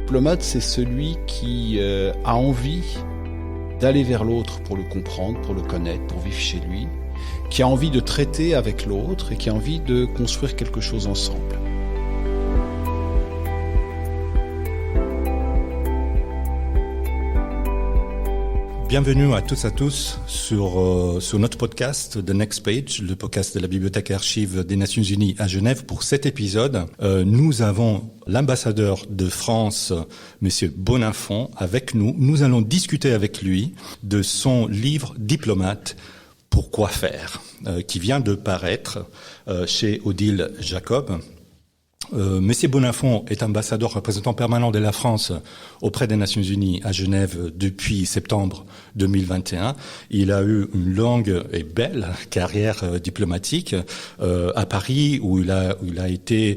diplomate, c'est celui qui a envie d'aller vers l'autre pour le comprendre, pour le connaître, pour vivre chez lui, qui a envie de traiter avec l'autre et qui a envie de construire quelque chose ensemble. Bienvenue à toutes et à tous sur notre podcast The Next Page, le podcast de la Bibliothèque et Archives des Nations Unies à Genève. Pour cet épisode, nous avons l'ambassadeur de France, Monsieur Bonafont, avec nous. Nous allons discuter avec lui de son livre Diplomate, Pourquoi faire, qui vient de paraître chez Odile Jacob. Monsieur Bonafont est ambassadeur représentant permanent de la France auprès des Nations Unies à Genève depuis septembre 2021. Il a eu une longue et belle carrière diplomatique à Paris, où il a été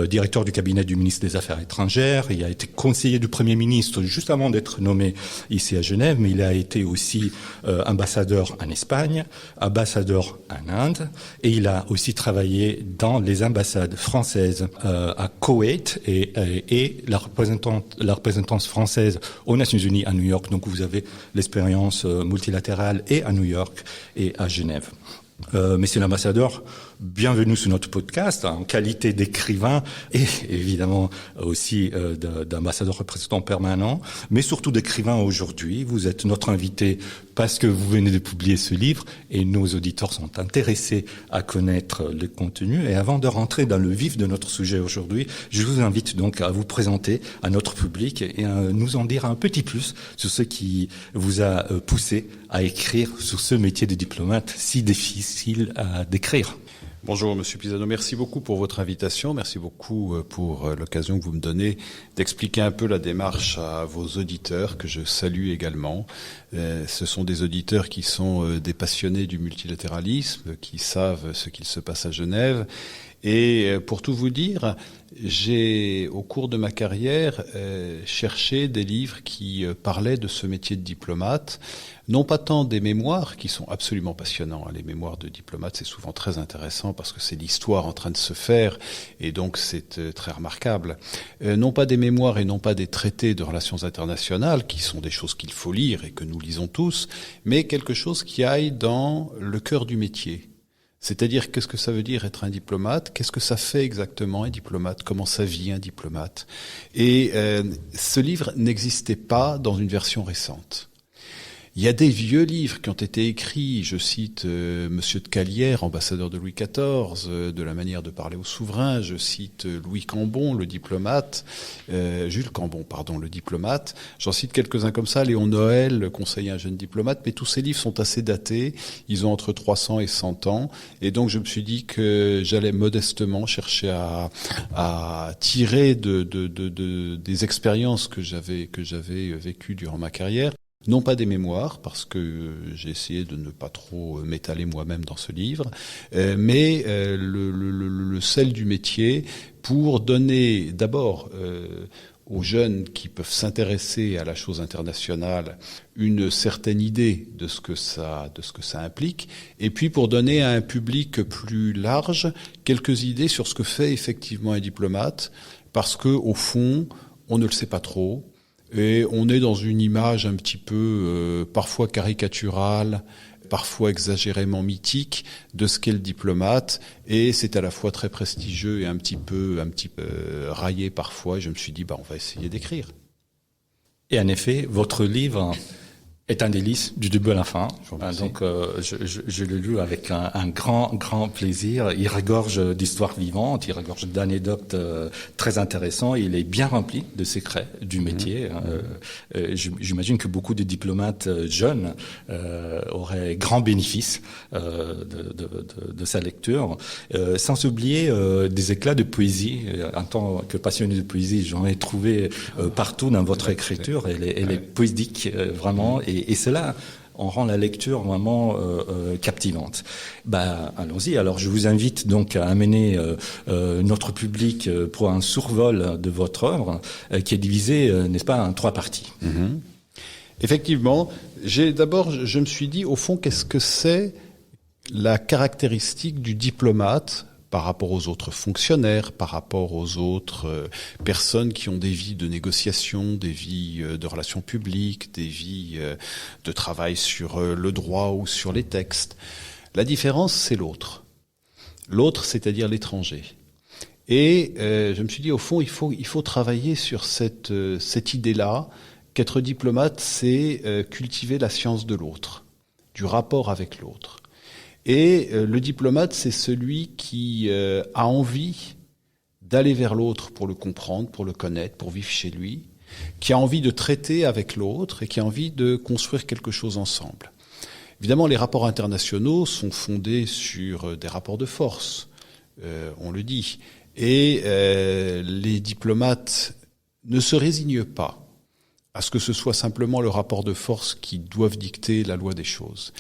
directeur du cabinet du ministre des Affaires étrangères. Il a été conseiller du Premier ministre juste avant d'être nommé ici à Genève, mais il a été aussi ambassadeur en Espagne, ambassadeur en Inde, et il a aussi travaillé dans les ambassades françaises à Koweït et la représentance française aux Nations Unies à New York. Donc vous avez l'expérience multilatérale et à New York et à Genève. Monsieur l'ambassadeur, bienvenue sur notre podcast en qualité d'écrivain et évidemment aussi d'ambassadeur représentant permanent, mais surtout d'écrivain aujourd'hui. Vous êtes notre invité parce que vous venez de publier ce livre et nos auditeurs sont intéressés à connaître le contenu. Et avant de rentrer dans le vif de notre sujet aujourd'hui, je vous invite donc à vous présenter à notre public et à nous en dire un petit plus sur ce qui vous a poussé à écrire sur ce métier de diplomate si difficile à décrire. Bonjour Monsieur Pisano, merci beaucoup pour votre invitation, merci beaucoup pour l'occasion que vous me donnez d'expliquer un peu la démarche à vos auditeurs que je salue également. Ce sont des auditeurs qui sont des passionnés du multilatéralisme, qui savent ce qu'il se passe à Genève. Et pour tout vous dire, j'ai, au cours de ma carrière, cherché des livres qui parlaient de ce métier de diplomate, non pas tant des mémoires qui sont absolument passionnants. Les mémoires de diplomate, c'est souvent très intéressant parce que c'est l'histoire en train de se faire et donc c'est très remarquable. Non pas des mémoires et non pas des traités de relations internationales qui sont des choses qu'il faut lire et que nous lisons tous, mais quelque chose qui aille dans le cœur du métier. C'est-à-dire, qu'est-ce que ça veut dire être un diplomate? Qu'est-ce que ça fait exactement un diplomate? Comment ça vit un diplomate? Et ce livre n'existait pas dans une version récente. Il y a des vieux livres qui ont été écrits, je cite Monsieur de Calière, ambassadeur de Louis XIV, de la manière de parler au souverain, je cite Louis Cambon, le diplomate, Jules Cambon, pardon, le diplomate, j'en cite quelques-uns comme ça, Léon Noël, conseiller à un jeune diplomate, mais tous ces livres sont assez datés, ils ont entre 300 et 100 ans, et donc je me suis dit que j'allais modestement chercher à tirer des expériences que j'avais vécues durant ma carrière. Non pas des mémoires, parce que j'ai essayé de ne pas trop m'étaler moi-même dans ce livre, mais le sel du métier pour donner d'abord aux jeunes qui peuvent s'intéresser à la chose internationale une certaine idée de ce que ça implique, et puis pour donner à un public plus large quelques idées sur ce que fait effectivement un diplomate, parce que au fond, on ne le sait pas trop. Et on est dans une image un petit peu parfois caricaturale, parfois exagérément mythique de ce qu'est le diplomate, et c'est à la fois très prestigieux et un petit peu raillé parfois. Et je me suis dit on va essayer d'écrire. Et en effet, votre livre est un délice du début à la fin. Donc, je l'ai lu avec un grand plaisir. Il regorge d'histoires vivantes, il regorge d'anecdotes très intéressantes. Il est bien rempli de secrets du métier. J'imagine que beaucoup de diplomates jeunes auraient grand bénéfice de sa lecture. Sans oublier des éclats de poésie. En tant que passionné de poésie, j'en ai trouvé partout dans votre écriture. Elle est poétique, vraiment. Et cela, on rend la lecture vraiment captivante. Allons-y. Alors, je vous invite donc à amener notre public pour un survol de votre œuvre, qui est divisée, n'est-ce pas, en 3 parties. Mm-hmm. Effectivement, je me suis dit, au fond, qu'est-ce que c'est la caractéristique du diplomate par rapport aux autres fonctionnaires, par rapport aux autres personnes qui ont des vies de négociation, des vies de relations publiques, des vies de travail sur le droit ou sur les textes. La différence, c'est l'autre. L'autre, c'est-à-dire l'étranger. Et je me suis dit, au fond, il faut travailler sur cette idée-là, qu'être diplomate, c'est cultiver la science de l'autre, du rapport avec l'autre. Et le diplomate, c'est celui qui a envie d'aller vers l'autre pour le comprendre, pour le connaître, pour vivre chez lui, qui a envie de traiter avec l'autre et qui a envie de construire quelque chose ensemble. Évidemment, les rapports internationaux sont fondés sur des rapports de force, on le dit. Et les diplomates ne se résignent pas à ce que ce soit simplement le rapport de force qui doive dicter la loi des choses.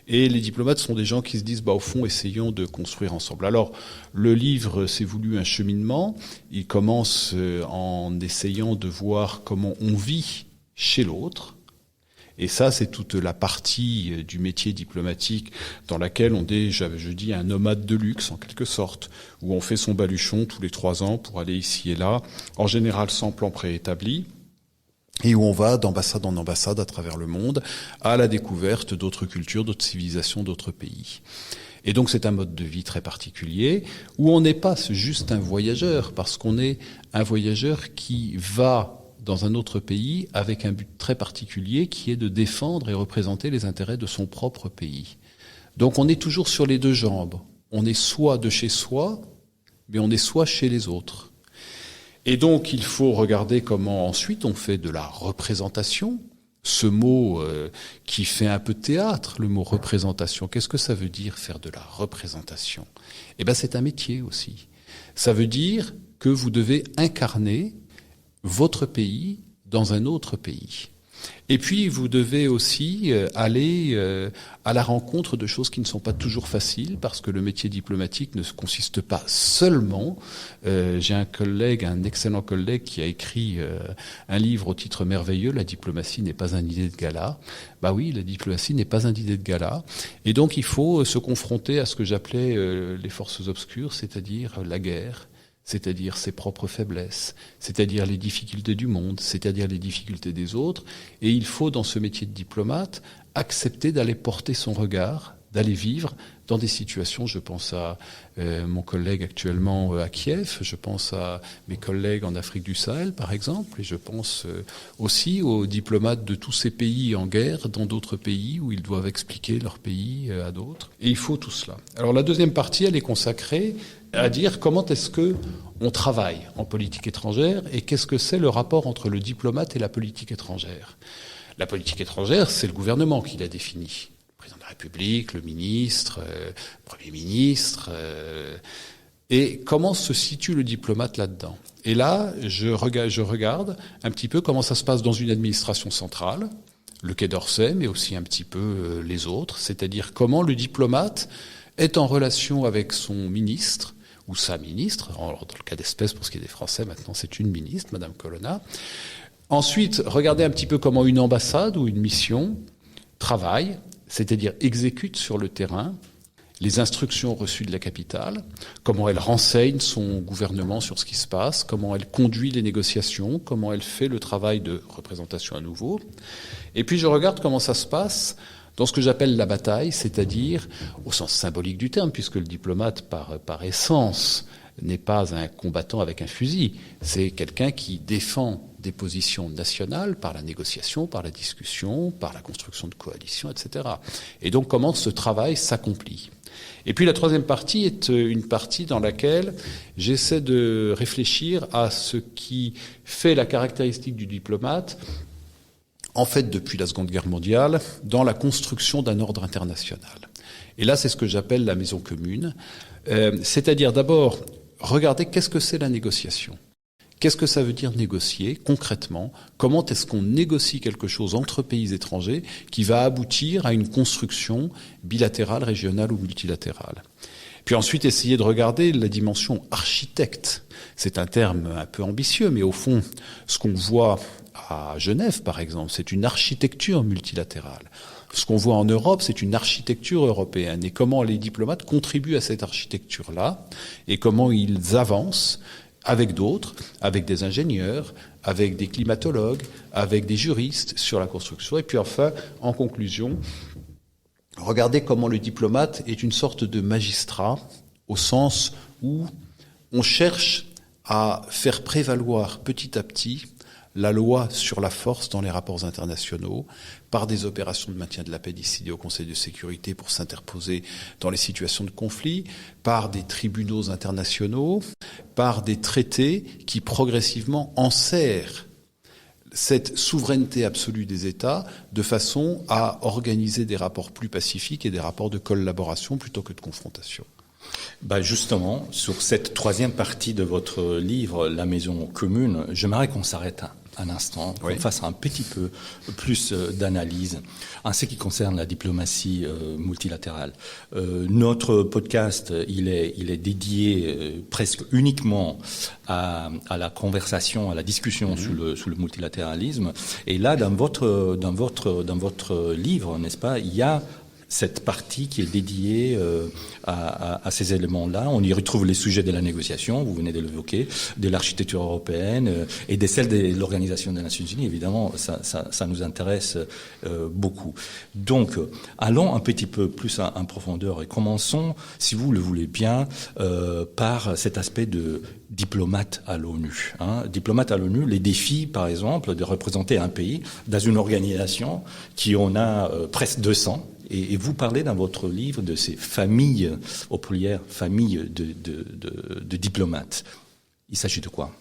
Et les diplomates sont des gens qui se disent, au fond, essayons de construire ensemble. Alors, le livre s'est voulu un cheminement. Il commence en essayant de voir comment on vit chez l'autre. Et ça, c'est toute la partie du métier diplomatique dans laquelle on est, je dis, un nomade de luxe, en quelque sorte, où on fait son baluchon tous les 3 ans pour aller ici et là, en général sans plan préétabli, et où on va d'ambassade en ambassade à travers le monde à la découverte d'autres cultures, d'autres civilisations, d'autres pays. Et donc c'est un mode de vie très particulier où on n'est pas juste un voyageur, parce qu'on est un voyageur qui va dans un autre pays avec un but très particulier qui est de défendre et représenter les intérêts de son propre pays. Donc on est toujours sur les 2 jambes. On est soit de chez soi, mais on est soit chez les autres. Et donc, il faut regarder comment ensuite on fait de la représentation. Ce mot qui fait un peu théâtre, le mot représentation. Qu'est-ce que ça veut dire faire de la représentation ? Eh bien, c'est un métier aussi. Ça veut dire que vous devez incarner votre pays dans un autre pays. Et puis, vous devez aussi aller à la rencontre de choses qui ne sont pas toujours faciles, parce que le métier diplomatique ne consiste pas seulement... j'ai un excellent collègue qui a écrit un livre au titre merveilleux, « La diplomatie n'est pas un idée de gala ». Bah oui, la diplomatie n'est pas un idée de gala. Et donc, il faut se confronter à ce que j'appelais les forces obscures, c'est-à-dire la guerre, c'est-à-dire ses propres faiblesses, c'est-à-dire les difficultés du monde, c'est-à-dire les difficultés des autres. Et il faut, dans ce métier de diplomate, accepter d'aller porter son regard, d'aller vivre dans des situations. Je pense à mon collègue actuellement à Kiev, je pense à mes collègues en Afrique du Sahel, par exemple, et je pense aussi aux diplomates de tous ces pays en guerre, dans d'autres pays où ils doivent expliquer leur pays à d'autres. Et il faut tout cela. Alors la deuxième partie, elle est consacrée à dire comment est-ce que on travaille en politique étrangère et qu'est-ce que c'est le rapport entre le diplomate et la politique étrangère. La politique étrangère, c'est le gouvernement qui l'a définie. Le président de la République, le ministre, le Premier ministre. Et comment se situe le diplomate là-dedans ? Et là, je regarde un petit peu comment ça se passe dans une administration centrale, le Quai d'Orsay, mais aussi un petit peu les autres, c'est-à-dire comment le diplomate est en relation avec son ministre, ou sa ministre, alors dans le cas d'espèce, pour ce qui est des Français, maintenant c'est une ministre, Madame Colonna. Ensuite, regardez un petit peu comment une ambassade ou une mission travaille, c'est-à-dire exécute sur le terrain les instructions reçues de la capitale, comment elle renseigne son gouvernement sur ce qui se passe, comment elle conduit les négociations, comment elle fait le travail de représentation à nouveau. Et puis je regarde comment ça se passe dans ce que j'appelle la bataille, c'est-à-dire au sens symbolique du terme, puisque le diplomate, par essence, n'est pas un combattant avec un fusil. C'est quelqu'un qui défend des positions nationales par la négociation, par la discussion, par la construction de coalitions, etc. Et donc comment ce travail s'accomplit. Et puis la troisième partie est une partie dans laquelle j'essaie de réfléchir à ce qui fait la caractéristique du diplomate, en fait, depuis la Seconde Guerre mondiale, dans la construction d'un ordre international. Et là, c'est ce que j'appelle la maison commune. C'est-à-dire, d'abord, regardez qu'est-ce que c'est la négociation. Qu'est-ce que ça veut dire négocier, concrètement ? Comment est-ce qu'on négocie quelque chose entre pays étrangers qui va aboutir à une construction bilatérale, régionale ou multilatérale ? Puis ensuite, essayer de regarder la dimension architecte. C'est un terme un peu ambitieux, mais au fond, ce qu'on voit à Genève, par exemple, c'est une architecture multilatérale. Ce qu'on voit en Europe, c'est une architecture européenne et comment les diplomates contribuent à cette architecture-là et comment ils avancent avec d'autres, avec des ingénieurs, avec des climatologues, avec des juristes sur la construction. Et puis enfin, en conclusion, regardez comment le diplomate est une sorte de magistrat au sens où on cherche à faire prévaloir petit à petit la loi sur la force dans les rapports internationaux, par des opérations de maintien de la paix décidées au Conseil de sécurité pour s'interposer dans les situations de conflit, par des tribunaux internationaux, par des traités qui progressivement enserrent cette souveraineté absolue des États de façon à organiser des rapports plus pacifiques et des rapports de collaboration plutôt que de confrontation. Justement, sur cette troisième partie de votre livre, La Maison commune, j'aimerais qu'on s'arrête un instant, qu'on fasse un petit peu plus d'analyse en ce qui concerne la diplomatie multilatérale. Notre podcast, il est dédié presque uniquement à la conversation, à la discussion sous le multilatéralisme. Et là, dans votre livre, n'est-ce pas, il y a cette partie qui est dédiée à ces éléments-là. On y retrouve les sujets de la négociation, vous venez de l'évoquer, de l'architecture européenne et de celle de l'Organisation des Nations Unies. Évidemment, ça nous intéresse beaucoup. Donc, allons un petit peu plus en profondeur et commençons, si vous le voulez bien, par cet aspect de diplomate à l'ONU. Diplomate à l'ONU, les défis, par exemple, de représenter un pays dans une organisation qui en a presque 200. Et vous parlez dans votre livre de ces familles, au pluriel, familles de diplomates. Il s'agit de quoi ?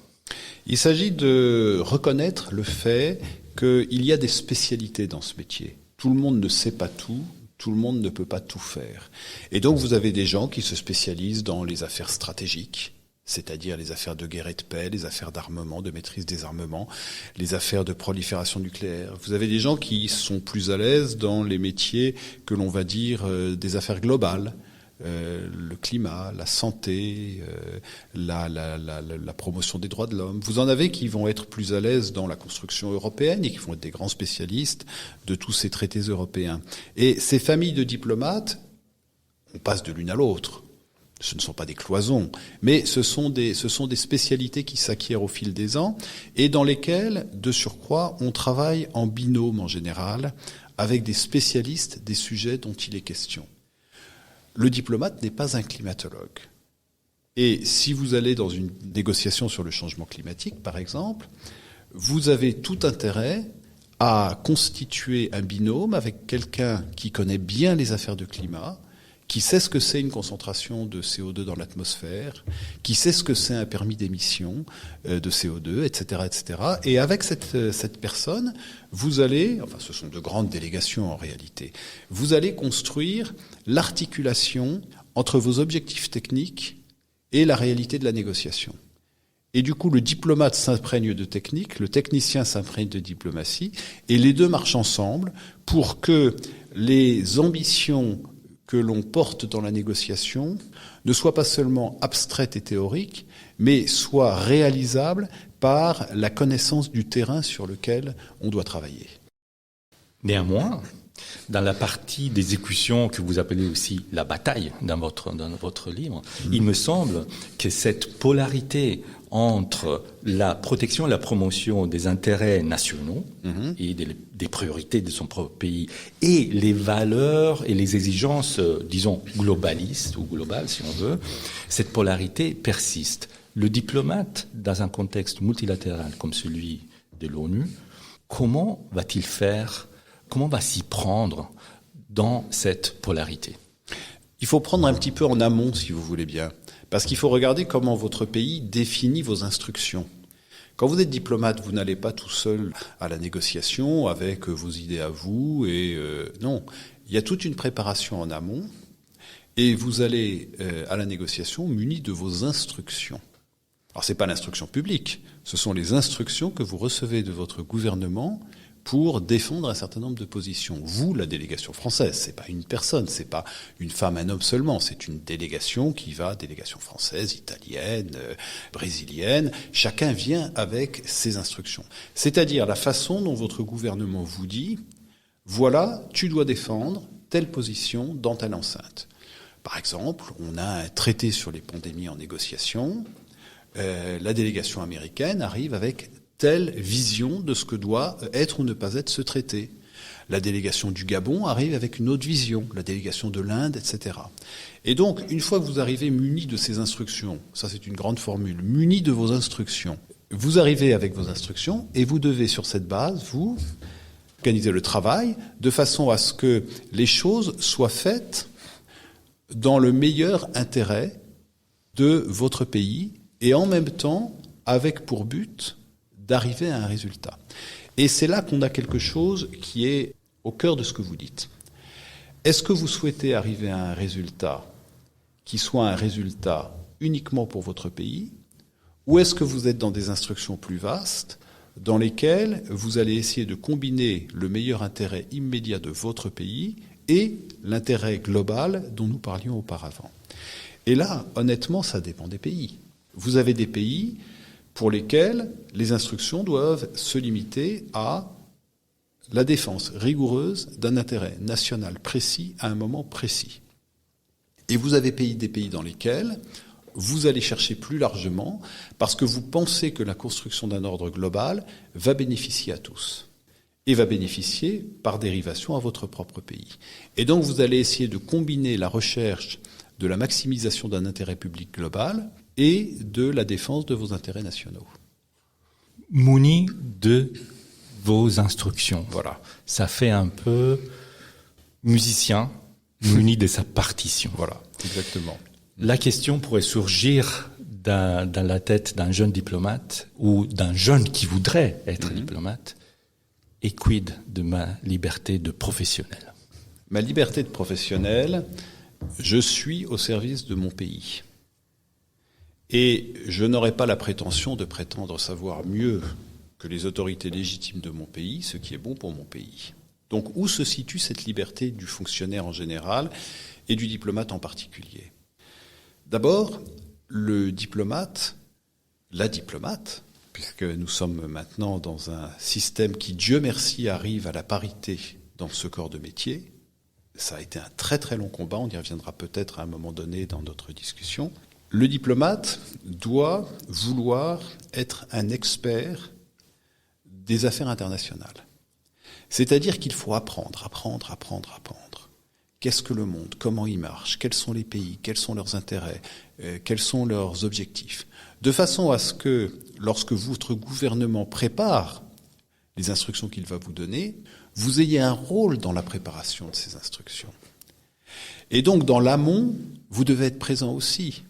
Il s'agit de reconnaître le fait qu'il y a des spécialités dans ce métier. Tout le monde ne sait pas tout, tout le monde ne peut pas tout faire. Et donc vous avez des gens qui se spécialisent dans les affaires stratégiques, c'est-à-dire les affaires de guerre et de paix, les affaires d'armement, de maîtrise des armements, les affaires de prolifération nucléaire. Vous avez des gens qui sont plus à l'aise dans les métiers que l'on va dire des affaires globales, le climat, la santé, la promotion des droits de l'homme. Vous en avez qui vont être plus à l'aise dans la construction européenne et qui vont être des grands spécialistes de tous ces traités européens. Et ces familles de diplomates, on passe de l'une à l'autre. Ce ne sont pas des cloisons, mais ce sont des spécialités qui s'acquièrent au fil des ans et dans lesquelles, de surcroît, on travaille en binôme en général avec des spécialistes des sujets dont il est question. Le diplomate n'est pas un climatologue. Et si vous allez dans une négociation sur le changement climatique, par exemple, vous avez tout intérêt à constituer un binôme avec quelqu'un qui connaît bien les affaires de climat, qui sait ce que c'est une concentration de CO2 dans l'atmosphère, qui sait ce que c'est un permis d'émission de CO2, etc., etc. Et avec cette personne, vous allez, enfin ce sont de grandes délégations en réalité, vous allez construire l'articulation entre vos objectifs techniques et la réalité de la négociation. Et du coup, le diplomate s'imprègne de technique, le technicien s'imprègne de diplomatie, et les deux marchent ensemble pour que les ambitions que l'on porte dans la négociation ne soit pas seulement abstraite et théorique, mais soit réalisable par la connaissance du terrain sur lequel on doit travailler. Néanmoins, dans la partie d'exécution que vous appelez aussi la bataille dans votre livre, il me semble que cette polarité entre la protection et la promotion des intérêts nationaux et des priorités de son propre pays et les valeurs et les exigences, disons, globalistes ou globales, si on veut, cette polarité persiste. Le diplomate, dans un contexte multilatéral comme celui de l'ONU, comment va-t-il faire, comment va s'y prendre dans cette polarité ? Il faut prendre un petit peu en amont, si vous voulez bien. Parce qu'il faut regarder comment votre pays définit vos instructions. Quand vous êtes diplomate, vous n'allez pas tout seul à la négociation avec vos idées à vous. Non, il y a toute une préparation en amont et vous allez à la négociation muni de vos instructions. Alors c'est pas l'instruction publique, ce sont les instructions que vous recevez de votre gouvernement pour défendre un certain nombre de positions. Vous, la délégation française, c'est pas une personne, c'est pas une femme, un homme seulement, c'est une délégation qui va, délégation française, italienne, brésilienne, chacun vient avec ses instructions. C'est-à-dire la façon dont votre gouvernement vous dit, Voilà, tu dois défendre telle position dans telle enceinte. Par exemple, on a un traité sur les pandémies en négociation. La délégation américaine arrive avec telle vision de ce que doit être ou ne pas être ce traité. La délégation du Gabon arrive avec une autre vision, la délégation de l'Inde, etc. Et donc, une fois que vous arrivez muni de ces instructions, ça c'est une grande formule, muni de vos instructions, vous arrivez avec vos instructions et vous devez, sur cette base, vous organiser le travail de façon à ce que les choses soient faites dans le meilleur intérêt de votre pays et en même temps avec pour but d'arriver à un résultat. Et c'est là qu'on a quelque chose qui est au cœur de ce que vous dites. Est-ce que vous souhaitez arriver à un résultat qui soit un résultat uniquement pour votre pays, ou est-ce que vous êtes dans des instructions plus vastes dans lesquelles vous allez essayer de combiner le meilleur intérêt immédiat de votre pays et l'intérêt global dont nous parlions auparavant? Et là, honnêtement, ça dépend des pays. Vous avez des pays pour lesquels les instructions doivent se limiter à la défense rigoureuse d'un intérêt national précis à un moment précis. Et vous avez des pays dans lesquels vous allez chercher plus largement parce que vous pensez que la construction d'un ordre global va bénéficier à tous et va bénéficier par dérivation à votre propre pays. Et donc vous allez essayer de combiner la recherche de la maximisation d'un intérêt public global et de la défense de vos intérêts nationaux. Muni de vos instructions. Voilà. Ça fait un peu musicien muni de sa partition. Voilà, exactement. La question pourrait surgir dans la tête d'un jeune diplomate ou d'un jeune qui voudrait être diplomate. Et quid de ma liberté de professionnel? Ma liberté de professionnel, je suis au service de mon pays. Et je n'aurai pas la prétention de prétendre savoir mieux que les autorités légitimes de mon pays ce qui est bon pour mon pays. Donc où se situe cette liberté du fonctionnaire en général et du diplomate en particulier? D'abord, le diplomate, la diplomate, puisque nous sommes maintenant dans un système qui, Dieu merci, arrive à la parité dans ce corps de métier. Ça a été un très très long combat, on y reviendra peut-être à un moment donné dans notre discussion. Le diplomate doit vouloir être un expert des affaires internationales. C'est-à-dire qu'il faut apprendre. Qu'est-ce que le monde? Comment il marche? Quels sont les pays? Quels sont leurs intérêts? Quels sont leurs objectifs? De façon à ce que, lorsque votre gouvernement prépare les instructions qu'il va vous donner, vous ayez un rôle dans la préparation de ces instructions. Et donc, dans l'amont, vous devez être présent aussi,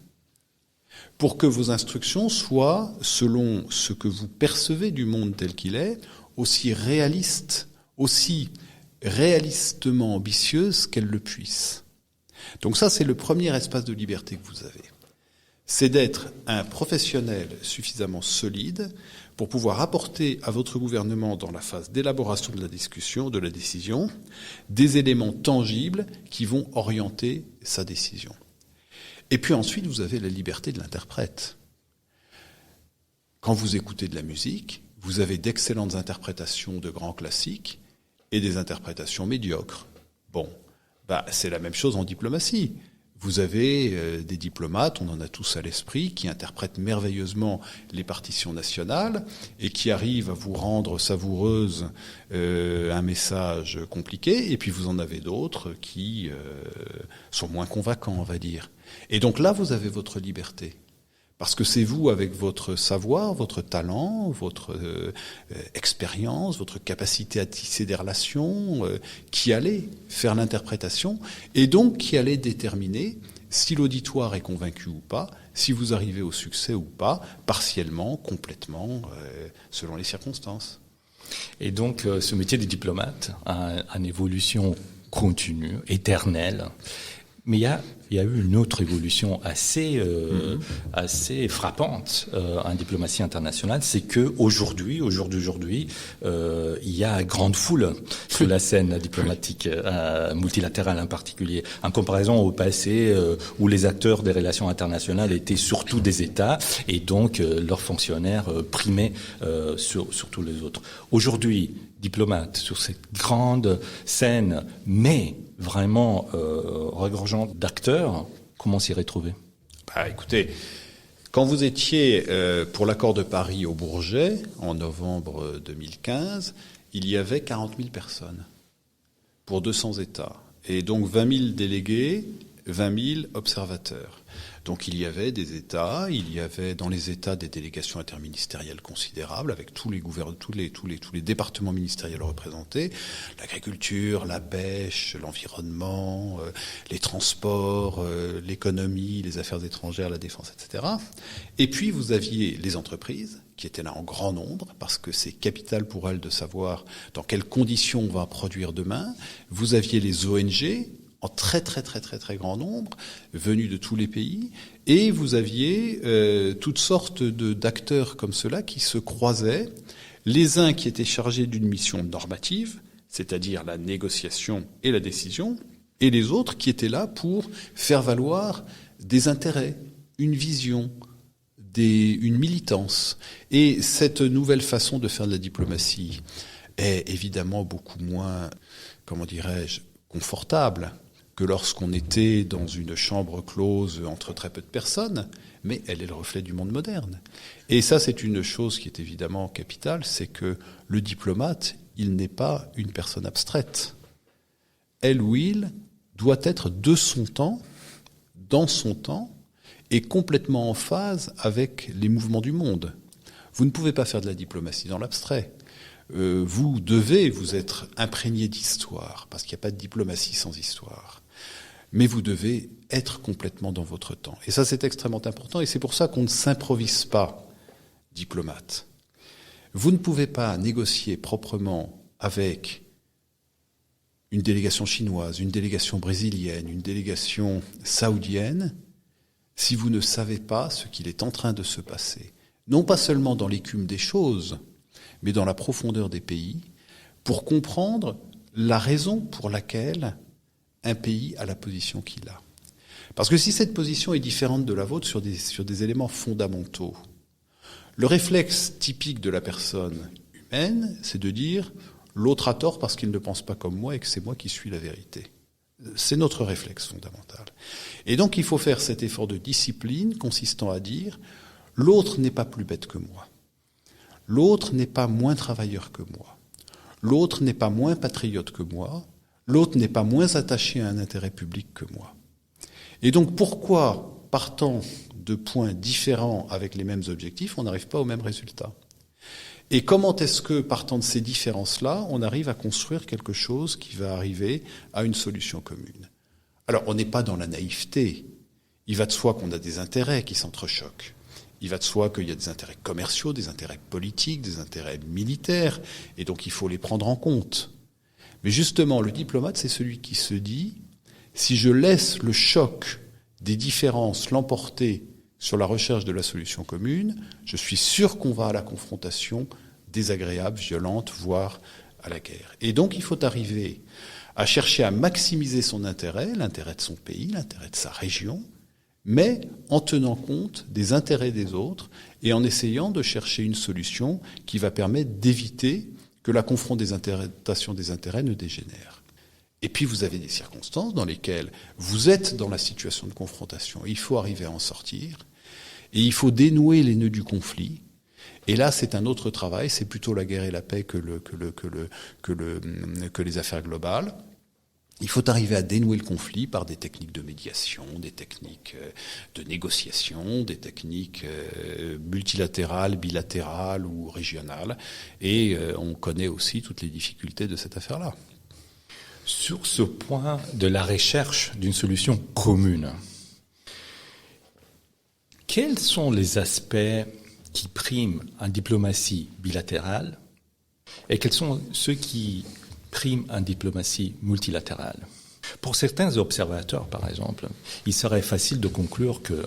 pour que vos instructions soient, selon ce que vous percevez du monde tel qu'il est, aussi réalistes, aussi réalistement ambitieuses qu'elles le puissent. Donc ça, c'est le premier espace de liberté que vous avez. C'est d'être un professionnel suffisamment solide pour pouvoir apporter à votre gouvernement, dans la phase d'élaboration de la discussion, de la décision, des éléments tangibles qui vont orienter sa décision. Et puis ensuite, vous avez la liberté de l'interprète. Quand vous écoutez de la musique, vous avez d'excellentes interprétations de grands classiques et des interprétations médiocres. Bon, c'est la même chose en diplomatie. Vous avez des diplomates, on en a tous à l'esprit, qui interprètent merveilleusement les partitions nationales et qui arrivent à vous rendre savoureuse un message compliqué. Et puis vous en avez d'autres qui sont moins convaincants, on va dire. Et donc là, vous avez votre liberté. Parce que c'est vous, avec votre savoir, votre talent, votre expérience, votre capacité à tisser des relations, qui allez faire l'interprétation et donc qui allez déterminer si l'auditoire est convaincu ou pas, si vous arrivez au succès ou pas, partiellement, complètement, selon les circonstances. Et donc, ce métier de diplomate a une évolution continue, éternelle. Mais il y a eu une autre évolution assez frappante en diplomatie internationale, c'est que aujourd'hui, il y a grande foule sur la scène diplomatique multilatérale en particulier, en comparaison au passé où les acteurs des relations internationales étaient surtout des États et donc leurs fonctionnaires primaient sur tous les autres. Aujourd'hui, diplomate sur cette grande scène, mais vraiment regorgeante d'acteurs, comment s'y retrouver? Écoutez, quand vous étiez pour l'accord de Paris au Bourget, en novembre 2015, il y avait 40 000 personnes pour 200 États. Et donc 20 000 délégués, 20 000 observateurs. Donc il y avait des États, il y avait dans les États des délégations interministérielles considérables, avec tous les départements ministériels représentés, l'agriculture, la pêche, l'environnement, les transports, l'économie, les affaires étrangères, la défense, etc. Et puis vous aviez les entreprises, qui étaient là en grand nombre, parce que c'est capital pour elles de savoir dans quelles conditions on va produire demain. Vous aviez les ONG, en très grand nombre, venus de tous les pays, et vous aviez toutes sortes d'acteurs comme cela qui se croisaient, les uns qui étaient chargés d'une mission normative, c'est-à-dire la négociation et la décision, et les autres qui étaient là pour faire valoir des intérêts, une vision, une militance. Et cette nouvelle façon de faire de la diplomatie est évidemment beaucoup moins, comment dirais-je, confortable que lorsqu'on était dans une chambre close entre très peu de personnes, mais elle est le reflet du monde moderne. Et ça, c'est une chose qui est évidemment capitale, c'est que le diplomate, il n'est pas une personne abstraite. Elle ou il doit être de son temps, dans son temps, et complètement en phase avec les mouvements du monde. Vous ne pouvez pas faire de la diplomatie dans l'abstrait. Vous devez vous être imprégné d'histoire, parce qu'il n'y a pas de diplomatie sans histoire. Mais vous devez être complètement dans votre temps. Et ça, c'est extrêmement important, et c'est pour ça qu'on ne s'improvise pas diplomate. Vous ne pouvez pas négocier proprement avec une délégation chinoise, une délégation brésilienne, une délégation saoudienne, si vous ne savez pas ce qu'il est en train de se passer. Non pas seulement dans l'écume des choses, mais dans la profondeur des pays, pour comprendre la raison pour laquelle un pays a la position qu'il a. Parce que si cette position est différente de la vôtre sur des éléments fondamentaux, le réflexe typique de la personne humaine, c'est de dire « l'autre a tort parce qu'il ne pense pas comme moi et que c'est moi qui suis la vérité ». C'est notre réflexe fondamental. Et donc il faut faire cet effort de discipline consistant à dire « l'autre n'est pas plus bête que moi ». L'autre n'est pas moins travailleur que moi. L'autre n'est pas moins patriote que moi. L'autre n'est pas moins attaché à un intérêt public que moi. Et donc pourquoi, partant de points différents avec les mêmes objectifs, on n'arrive pas au même résultat? Et comment est-ce que, partant de ces différences-là, on arrive à construire quelque chose qui va arriver à une solution commune? Alors, on n'est pas dans la naïveté. Il va de soi qu'on a des intérêts qui s'entrechoquent. Il va de soi qu'il y a des intérêts commerciaux, des intérêts politiques, des intérêts militaires, et donc il faut les prendre en compte. Mais justement, le diplomate, c'est celui qui se dit, si je laisse le choc des différences l'emporter sur la recherche de la solution commune, je suis sûr qu'on va à la confrontation désagréable, violente, voire à la guerre. Et donc il faut arriver à chercher à maximiser son intérêt, l'intérêt de son pays, l'intérêt de sa région, mais en tenant compte des intérêts des autres et en essayant de chercher une solution qui va permettre d'éviter que la confrontation des intérêts ne dégénère. Et puis vous avez des circonstances dans lesquelles vous êtes dans la situation de confrontation. Il faut arriver à en sortir et il faut dénouer les nœuds du conflit. Et là, c'est un autre travail, c'est plutôt la guerre et la paix que les affaires globales. Il faut arriver à dénouer le conflit par des techniques de médiation, des techniques de négociation, des techniques multilatérales, bilatérales ou régionales. Et on connaît aussi toutes les difficultés de cette affaire-là. Sur ce point de la recherche d'une solution commune, quels sont les aspects qui priment en diplomatie bilatérale et quels sont ceux qui prime en diplomatie multilatérale? Pour certains observateurs, par exemple, il serait facile de conclure que,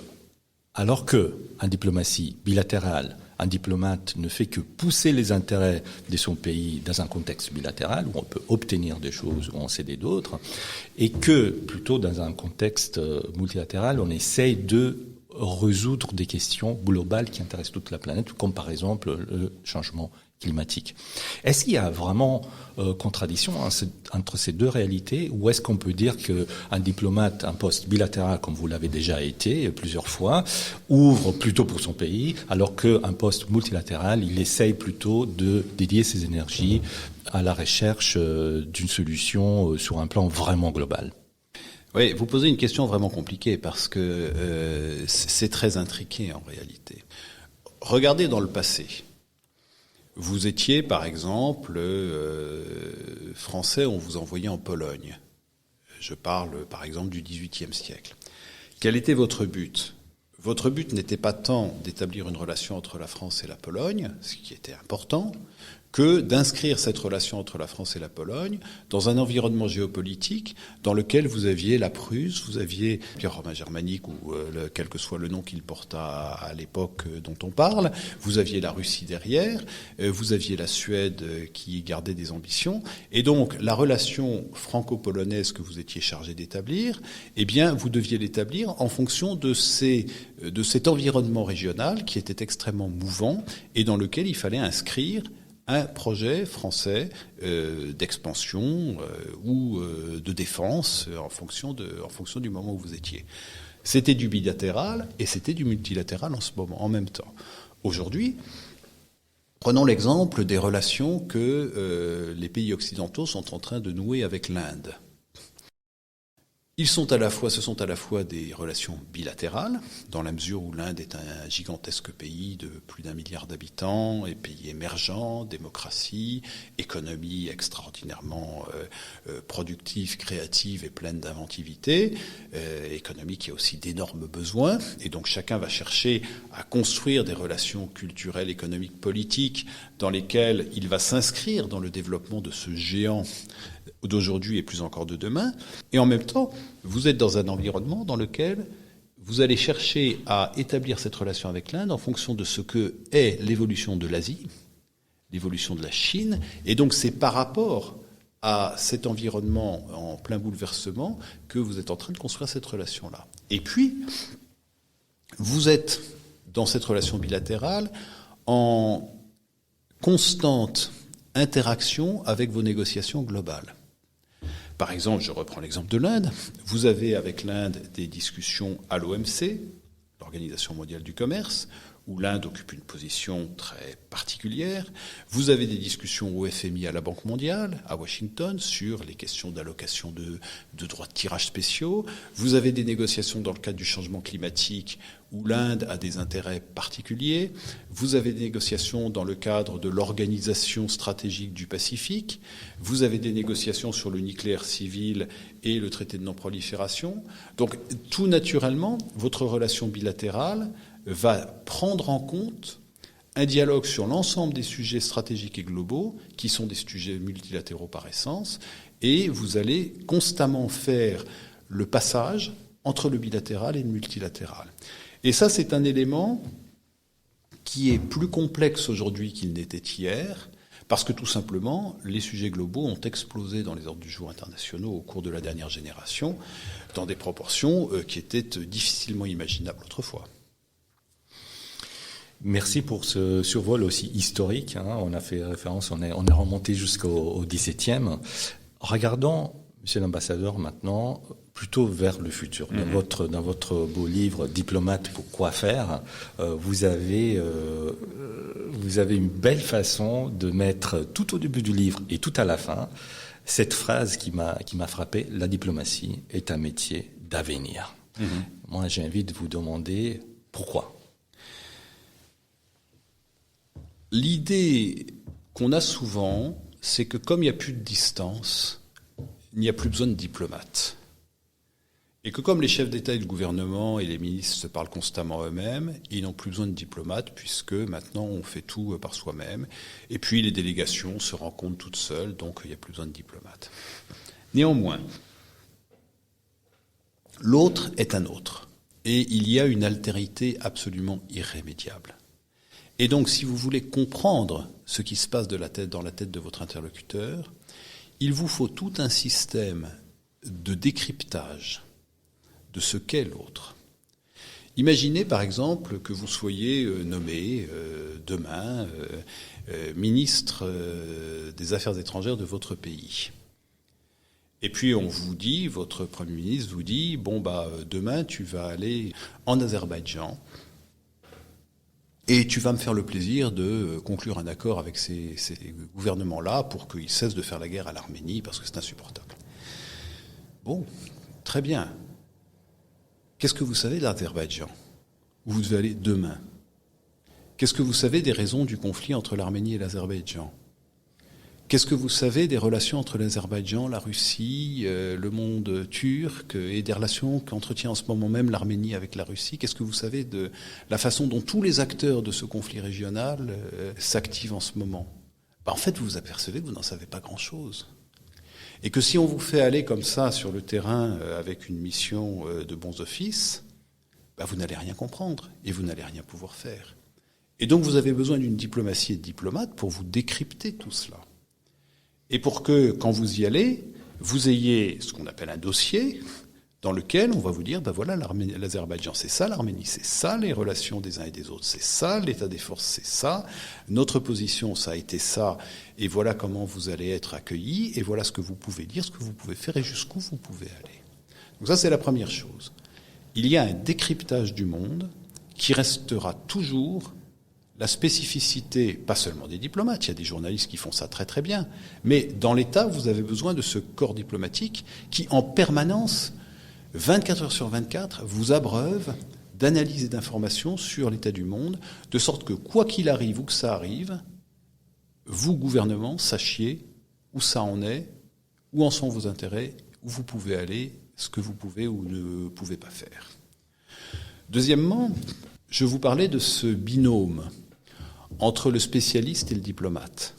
alors que en diplomatie bilatérale, un diplomate ne fait que pousser les intérêts de son pays dans un contexte bilatéral, où on peut obtenir des choses ou en céder d'autres, et que, plutôt dans un contexte multilatéral, on essaye de résoudre des questions globales qui intéressent toute la planète, comme par exemple le changement climatique. Est-ce qu'il y a vraiment contradiction entre ces deux réalités, ou est-ce qu'on peut dire qu'un diplomate, un poste bilatéral, comme vous l'avez déjà été plusieurs fois, ouvre plutôt pour son pays, alors qu'un poste multilatéral, il essaye plutôt de dédier ses énergies à la recherche d'une solution sur un plan vraiment global? Oui, vous posez une question vraiment compliquée parce que c'est très intriqué en réalité. Regardez dans le passé. Vous étiez, par exemple, français, on vous envoyait en Pologne. Je parle, par exemple, du XVIIIe siècle. Quel était votre but ? Votre but n'était pas tant d'établir une relation entre la France et la Pologne, ce qui était important, que d'inscrire cette relation entre la France et la Pologne dans un environnement géopolitique dans lequel vous aviez la Prusse, vous aviez l'Empire romain germanique, ou quel que soit le nom qu'il porta à l'époque dont on parle, vous aviez la Russie derrière, vous aviez la Suède qui gardait des ambitions, et donc la relation franco-polonaise que vous étiez chargé d'établir, eh bien vous deviez l'établir en fonction de cet environnement régional qui était extrêmement mouvant et dans lequel il fallait inscrire un projet français d'expansion ou de défense en fonction du moment où vous étiez. C'était du bilatéral et c'était du multilatéral en même temps. Aujourd'hui, prenons l'exemple des relations que les pays occidentaux sont en train de nouer avec l'Inde. Ce sont à la fois des relations bilatérales, dans la mesure où l'Inde est un gigantesque pays de plus d'1 milliard d'habitants, et pays émergent, démocratie, économie extraordinairement productive, créative et pleine d'inventivité, économie qui a aussi d'énormes besoins, et donc chacun va chercher à construire des relations culturelles, économiques, politiques, dans lesquelles il va s'inscrire dans le développement de ce géant d'aujourd'hui et plus encore de demain, et en même temps, vous êtes dans un environnement dans lequel vous allez chercher à établir cette relation avec l'Inde en fonction de ce que est l'évolution de l'Asie, l'évolution de la Chine, et donc c'est par rapport à cet environnement en plein bouleversement que vous êtes en train de construire cette relation-là. Et puis, vous êtes dans cette relation bilatérale en constante interaction avec vos négociations globales. Par exemple, je reprends l'exemple de l'Inde. Vous avez avec l'Inde des discussions à l'OMC, l'Organisation mondiale du commerce, où l'Inde occupe une position très particulière. Vous avez des discussions au FMI, à la Banque mondiale, à Washington, sur les questions d'allocation de droits de tirage spéciaux. Vous avez des négociations dans le cadre du changement climatique, où l'Inde a des intérêts particuliers. Vous avez des négociations dans le cadre de l'Organisation stratégique du Pacifique. Vous avez des négociations sur le nucléaire civil et le traité de non-prolifération. Donc, tout naturellement, votre relation bilatérale va prendre en compte un dialogue sur l'ensemble des sujets stratégiques et globaux, qui sont des sujets multilatéraux par essence, et vous allez constamment faire le passage entre le bilatéral et le multilatéral. Et ça, c'est un élément qui est plus complexe aujourd'hui qu'il n'était hier, parce que tout simplement, les sujets globaux ont explosé dans les ordres du jour internationaux au cours de la dernière génération, dans des proportions qui étaient difficilement imaginables autrefois. Merci pour ce survol aussi historique. On a fait référence, on est remonté jusqu'au XVIIe. Regardons, Monsieur l'ambassadeur, maintenant plutôt vers le futur. Dans votre beau livre Diplomate pour quoi faire, vous avez une belle façon de mettre tout au début du livre et tout à la fin cette phrase qui m'a frappé: la diplomatie est un métier d'avenir. Moi, j'ai envie de vous demander pourquoi. L'idée qu'on a souvent, c'est que comme il n'y a plus de distance, il n'y a plus besoin de diplomates. Et que comme les chefs d'État et de gouvernement et les ministres se parlent constamment eux-mêmes, ils n'ont plus besoin de diplomates puisque maintenant on fait tout par soi-même. Et puis les délégations se rencontrent toutes seules, donc il n'y a plus besoin de diplomates. Néanmoins, l'autre est un autre. Et il y a une altérité absolument irrémédiable. Et donc, si vous voulez comprendre ce qui se passe dans la tête de votre interlocuteur, il vous faut tout un système de décryptage de ce qu'est l'autre. Imaginez par exemple que vous soyez nommé demain ministre des Affaires étrangères de votre pays. Et puis on vous dit, votre Premier ministre vous dit, demain tu vas aller en Azerbaïdjan et tu vas me faire le plaisir de conclure un accord avec ces gouvernements-là pour qu'ils cessent de faire la guerre à l'Arménie parce que c'est insupportable. Bon, très bien. Qu'est-ce que vous savez de l'Azerbaïdjan, où vous devez aller demain? Qu'est-ce que vous savez des raisons du conflit entre l'Arménie et l'Azerbaïdjan? Qu'est-ce que vous savez des relations entre l'Azerbaïdjan, la Russie, le monde turc et des relations qu'entretient en ce moment même l'Arménie avec la Russie? Qu'est-ce que vous savez de la façon dont tous les acteurs de ce conflit régional s'activent en ce moment? En fait, vous vous apercevez que vous n'en savez pas grand-chose. Et que si on vous fait aller comme ça sur le terrain avec une mission de bons offices, vous n'allez rien comprendre et vous n'allez rien pouvoir faire. Et donc vous avez besoin d'une diplomatie et de diplomates pour vous décrypter tout cela. Et pour que, quand vous y allez, vous ayez ce qu'on appelle un dossier dans lequel on va vous dire, voilà, l'Azerbaïdjan, c'est ça, l'Arménie, c'est ça, les relations des uns et des autres, c'est ça, l'état des forces, c'est ça, notre position, ça a été ça, et voilà comment vous allez être accueillis, et voilà ce que vous pouvez dire, ce que vous pouvez faire, et jusqu'où vous pouvez aller. Donc ça, c'est la première chose. Il y a un décryptage du monde qui restera toujours la spécificité, pas seulement des diplomates, il y a des journalistes qui font ça très très bien, mais dans l'État, vous avez besoin de ce corps diplomatique qui, en permanence, 24 heures sur 24, vous abreuve d'analyses et d'informations sur l'état du monde, de sorte que, quoi qu'il arrive ou que ça arrive, vous, gouvernement, sachiez où ça en est, où en sont vos intérêts, où vous pouvez aller, ce que vous pouvez ou ne pouvez pas faire. Deuxièmement, je vous parlais de ce binôme entre le spécialiste et le diplomate,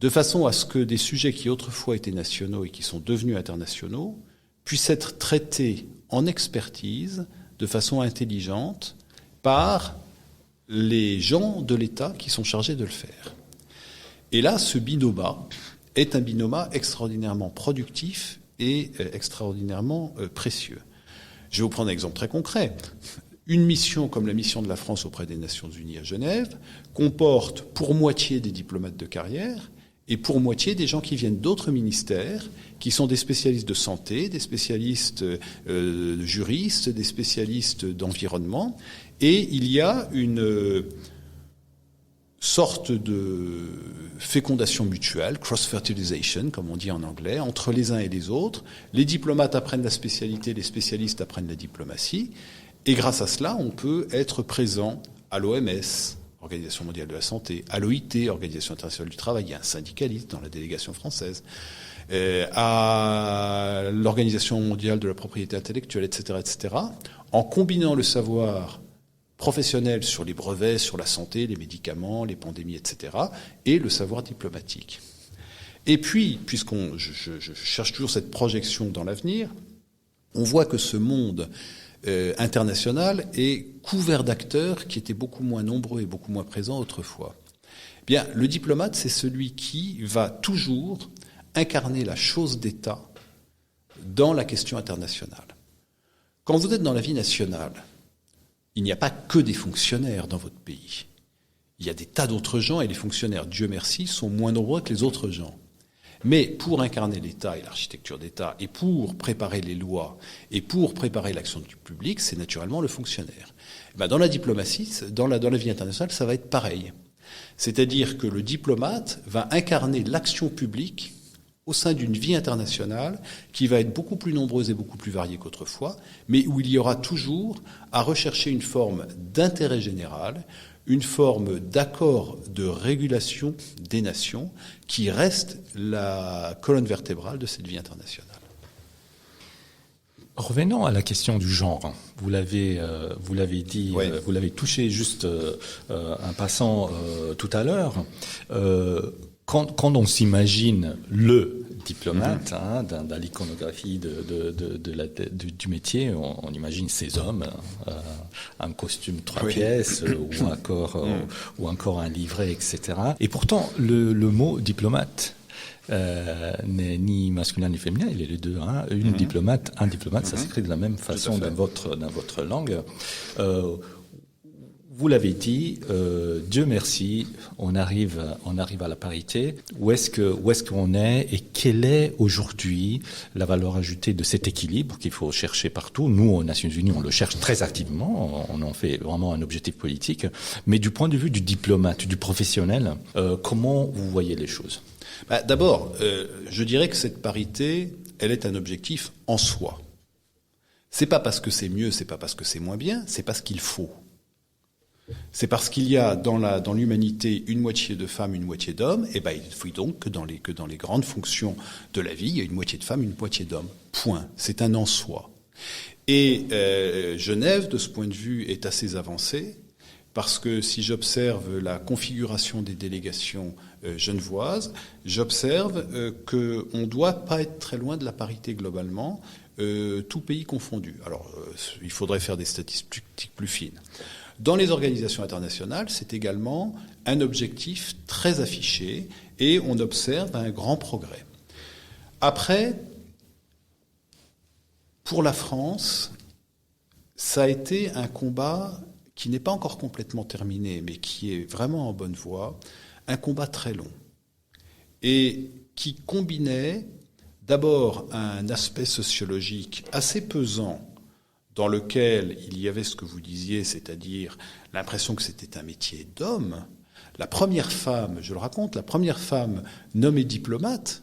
de façon à ce que des sujets qui autrefois étaient nationaux et qui sont devenus internationaux puissent être traités en expertise de façon intelligente par les gens de l'État qui sont chargés de le faire. Et là, ce binôme est un binôme extraordinairement productif et extraordinairement précieux. Je vais vous prendre un exemple très concret. Une mission comme la mission de la France auprès des Nations Unies à Genève comporte pour moitié des diplomates de carrière et pour moitié des gens qui viennent d'autres ministères, qui sont des spécialistes de santé, des spécialistes juristes, des spécialistes d'environnement. Et il y a une sorte de fécondation mutuelle, cross-fertilization, comme on dit en anglais, entre les uns et les autres. Les diplomates apprennent la spécialité, les spécialistes apprennent la diplomatie. Et grâce à cela, on peut être présent à l'OMS, Organisation mondiale de la santé, à l'OIT, Organisation internationale du travail, il y a un syndicaliste dans la délégation française, à l'Organisation mondiale de la propriété intellectuelle, etc., en combinant le savoir professionnel sur les brevets, sur la santé, les médicaments, les pandémies, etc., et le savoir diplomatique. Et puis, je cherche toujours cette projection dans l'avenir, on voit que ce monde international est couvert d'acteurs qui étaient beaucoup moins nombreux et beaucoup moins présents autrefois. Bien, le diplomate, c'est celui qui va toujours incarner la chose d'État dans la question internationale. Quand vous êtes dans la vie nationale, il n'y a pas que des fonctionnaires dans votre pays. Il y a des tas d'autres gens et les fonctionnaires, Dieu merci, sont moins nombreux que les autres gens. Mais pour incarner l'État et l'architecture d'État, et pour préparer les lois, et pour préparer l'action du public, c'est naturellement le fonctionnaire. Dans la diplomatie, dans la vie internationale, ça va être pareil. C'est-à-dire que le diplomate va incarner l'action publique au sein d'une vie internationale qui va être beaucoup plus nombreuse et beaucoup plus variée qu'autrefois, mais où il y aura toujours à rechercher une forme d'intérêt général, une forme d'accord de régulation des nations qui reste la colonne vertébrale de cette vie internationale. Revenons à la question du genre. Vous l'avez dit, ouais. Vous l'avez touché juste en passant tout à l'heure. Quand on s'imagine le diplomate, dans l'iconographie du métier, on imagine ces hommes en costume 3 pièces ou encore un livret, etc. Et pourtant, le mot diplomate n'est ni masculin ni féminin, il est les deux. Hein. Une diplomate, un diplomate, ça s'écrit de la même façon dans votre langue. Vous l'avez dit, Dieu merci, on arrive à la parité. Où est-ce qu'on est et quelle est aujourd'hui la valeur ajoutée de cet équilibre qu'il faut chercher partout? Nous, aux Nations Unies, on le cherche très activement, on en fait vraiment un objectif politique. Mais du point de vue du diplomate, du professionnel, comment vous voyez les choses? D'abord, je dirais que cette parité, elle est un objectif en soi. C'est pas parce que c'est mieux, c'est pas parce que c'est moins bien, c'est parce qu'il faut. C'est parce qu'il y a dans l'humanité une moitié de femmes, une moitié d'hommes, et il faut donc que dans les grandes fonctions de la vie, il y a une moitié de femmes, une moitié d'hommes. Point. C'est un en soi. Et Genève, de ce point de vue, est assez avancée, parce que si j'observe la configuration des délégations genevoises, j'observe qu'on ne doit pas être très loin de la parité globalement, tout pays confondu. Alors, il faudrait faire des statistiques plus fines. Dans les organisations internationales, c'est également un objectif très affiché et on observe un grand progrès. Après, pour la France, ça a été un combat qui n'est pas encore complètement terminé, mais qui est vraiment en bonne voie, un combat très long et qui combinait d'abord un aspect sociologique assez pesant dans lequel il y avait ce que vous disiez, c'est-à-dire l'impression que c'était un métier d'homme. La première femme, je le raconte, la première femme nommée diplomate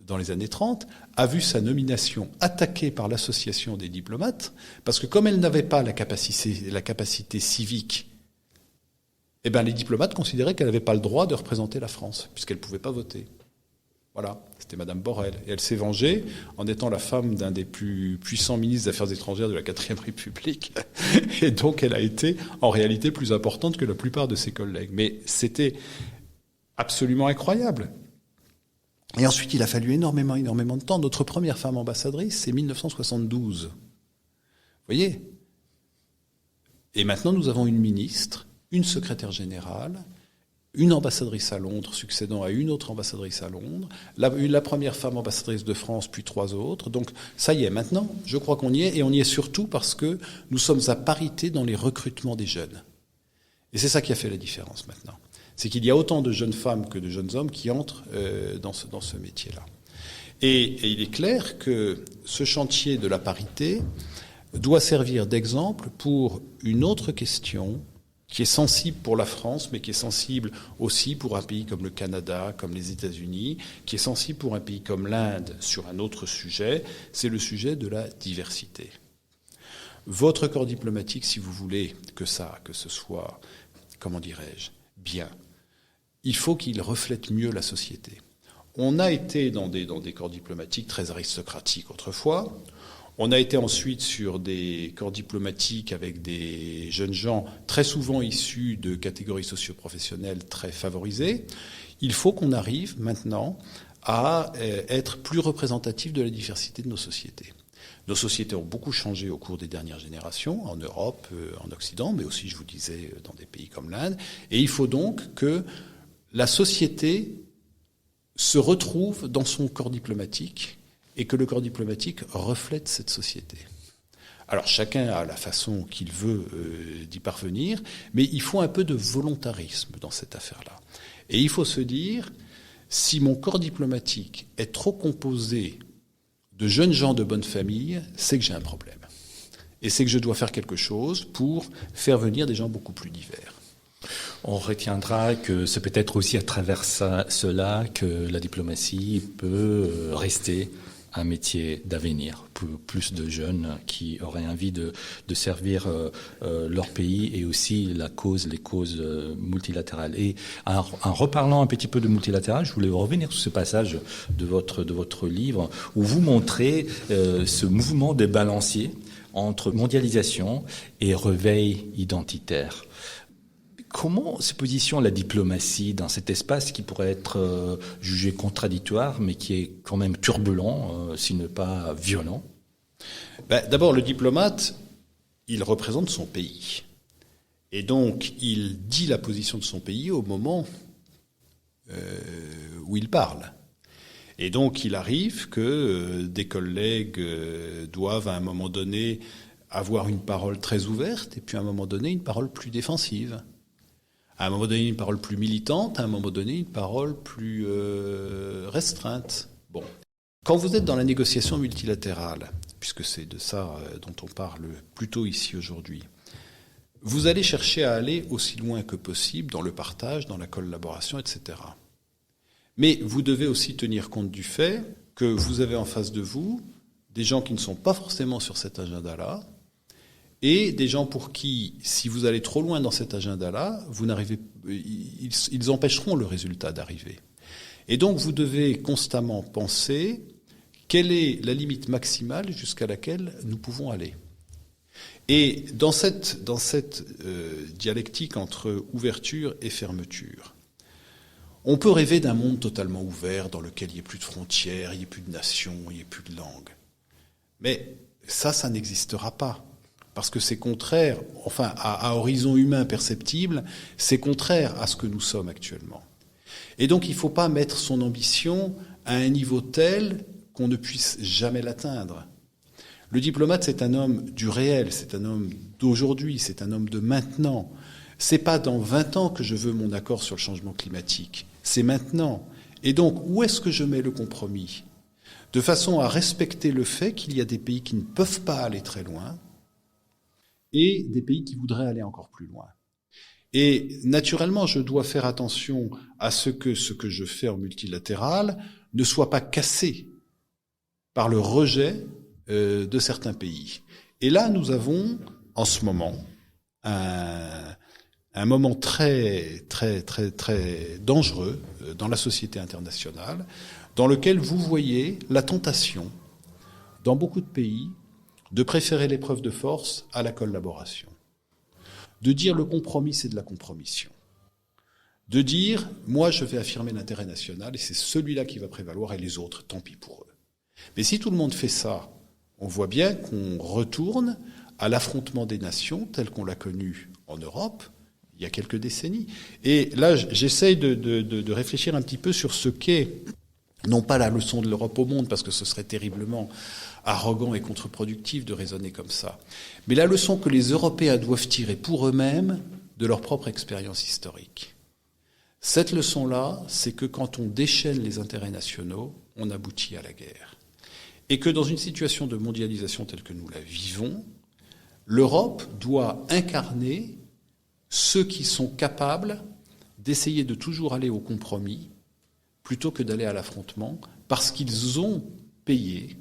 dans les années 30 a vu sa nomination attaquée par l'association des diplomates parce que comme elle n'avait pas la capacité civique, les diplomates considéraient qu'elle n'avait pas le droit de représenter la France puisqu'elle ne pouvait pas voter. Voilà, c'était Madame Borrell. Et elle s'est vengée en étant la femme d'un des plus puissants ministres des Affaires étrangères de la 4e République. Et donc, elle a été, en réalité, plus importante que la plupart de ses collègues. Mais c'était absolument incroyable. Et ensuite, il a fallu énormément de temps. Notre première femme ambassadrice, c'est 1972. Vous voyez ? Et maintenant, nous avons une ministre, une secrétaire générale, une ambassadrice à Londres succédant à une autre ambassadrice à Londres, la première femme ambassadrice de France, puis 3 autres. Donc ça y est, maintenant, je crois qu'on y est, et on y est surtout parce que nous sommes à parité dans les recrutements des jeunes. Et c'est ça qui a fait la différence maintenant. C'est qu'il y a autant de jeunes femmes que de jeunes hommes qui entrent dans ce métier-là. Et il est clair que ce chantier de la parité doit servir d'exemple pour une autre question qui est sensible pour la France, mais qui est sensible aussi pour un pays comme le Canada, comme les États-Unis, qui est sensible pour un pays comme l'Inde sur un autre sujet, c'est le sujet de la diversité. Votre corps diplomatique, si vous voulez que ce soit, comment dirais-je, bien, il faut qu'il reflète mieux la société. On a été dans des corps diplomatiques très aristocratiques autrefois. On a été ensuite sur des corps diplomatiques avec des jeunes gens très souvent issus de catégories socio-professionnelles très favorisées. Il faut qu'on arrive maintenant à être plus représentatif de la diversité de nos sociétés. Nos sociétés ont beaucoup changé au cours des dernières générations, en Europe, en Occident, mais aussi, je vous disais, dans des pays comme l'Inde. Et il faut donc que la société se retrouve dans son corps diplomatique et que le corps diplomatique reflète cette société. Alors chacun a la façon qu'il veut d'y parvenir, mais il faut un peu de volontarisme dans cette affaire-là. Et il faut se dire, si mon corps diplomatique est trop composé de jeunes gens de bonne famille, c'est que j'ai un problème. Et c'est que je dois faire quelque chose pour faire venir des gens beaucoup plus divers. On retiendra que c'est peut-être aussi à travers cela que la diplomatie peut rester un métier d'avenir pour plus de jeunes qui auraient envie de servir leur pays et aussi les causes multilatérales. Et en reparlant un petit peu de multilatéral, je voulais revenir sur ce passage de votre livre où vous montrez ce mouvement de balancier entre mondialisation et réveil identitaire. Comment se positionne la diplomatie dans cet espace qui pourrait être jugé contradictoire, mais qui est quand même turbulent, s'il n'est pas violent ? D'abord, le diplomate, il représente son pays. Et donc, il dit la position de son pays au moment où il parle. Et donc, il arrive que des collègues doivent, à un moment donné, avoir une parole très ouverte, et puis à un moment donné, une parole plus défensive. À un moment donné, une parole plus militante, à un moment donné, une parole plus restreinte. Bon. Quand vous êtes dans la négociation multilatérale, puisque c'est de ça dont on parle plutôt ici aujourd'hui, vous allez chercher à aller aussi loin que possible dans le partage, dans la collaboration, etc. Mais vous devez aussi tenir compte du fait que vous avez en face de vous des gens qui ne sont pas forcément sur cet agenda-là, et des gens pour qui, si vous allez trop loin dans cet agenda-là, ils empêcheront le résultat d'arriver. Et donc vous devez constamment penser quelle est la limite maximale jusqu'à laquelle nous pouvons aller. Et dans cette dialectique entre ouverture et fermeture, on peut rêver d'un monde totalement ouvert dans lequel il n'y ait plus de frontières, il n'y ait plus de nations, il n'y ait plus de langues. Mais ça n'existera pas. Parce que c'est contraire, enfin, à horizon humain perceptible, c'est contraire à ce que nous sommes actuellement. Et donc, il ne faut pas mettre son ambition à un niveau tel qu'on ne puisse jamais l'atteindre. Le diplomate, c'est un homme du réel, c'est un homme d'aujourd'hui, c'est un homme de maintenant. C'est pas dans 20 ans que je veux mon accord sur le changement climatique, c'est maintenant. Et donc, où est-ce que je mets le compromis ? De façon à respecter le fait qu'il y a des pays qui ne peuvent pas aller très loin, et des pays qui voudraient aller encore plus loin. Et naturellement, je dois faire attention à ce que je fais en multilatéral ne soit pas cassé par le rejet de certains pays. Et là, nous avons, en ce moment, un moment très, très, très, très dangereux dans la société internationale, dans lequel vous voyez la tentation, dans beaucoup de pays, de préférer l'épreuve de force à la collaboration. De dire le compromis, c'est de la compromission. De dire, moi je vais affirmer l'intérêt national et c'est celui-là qui va prévaloir et les autres, tant pis pour eux. Mais si tout le monde fait ça, on voit bien qu'on retourne à l'affrontement des nations tel qu'on l'a connu en Europe il y a quelques décennies. Et là, j'essaye de réfléchir un petit peu sur ce qu'est, non pas la leçon de l'Europe au monde, parce que ce serait terriblement arrogant et contre-productif de raisonner comme ça. Mais la leçon que les Européens doivent tirer pour eux-mêmes de leur propre expérience historique. Cette leçon-là, c'est que quand on déchaîne les intérêts nationaux, on aboutit à la guerre. Et que dans une situation de mondialisation telle que nous la vivons, l'Europe doit incarner ceux qui sont capables d'essayer de toujours aller au compromis plutôt que d'aller à l'affrontement, parce qu'ils ont payé